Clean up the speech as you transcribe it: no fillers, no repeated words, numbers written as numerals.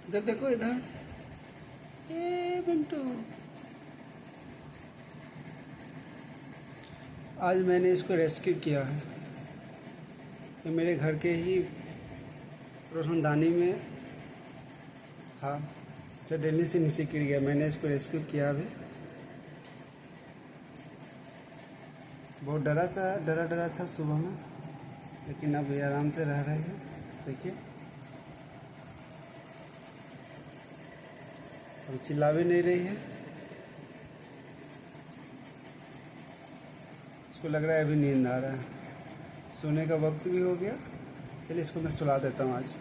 इधर देखो इधर। ए बिंटू, आज मैंने इसको रेस्क्यू किया है। ये मेरे घर के ही रोशनदानी में था। चटेली से नीचे गिर गया। मैंने इसको रेस्क्यू किया अभी। बहुत डरा था सुबह में, लेकिन अब ये आराम से रह रहे हैं। देखिए, अब चिल्ला भी नहीं रही है। इसको लग रहा है अभी नींद आ रहा है। सोने का वक्त भी हो गया। चलिए इसको मैं सुला देता हूँ आज।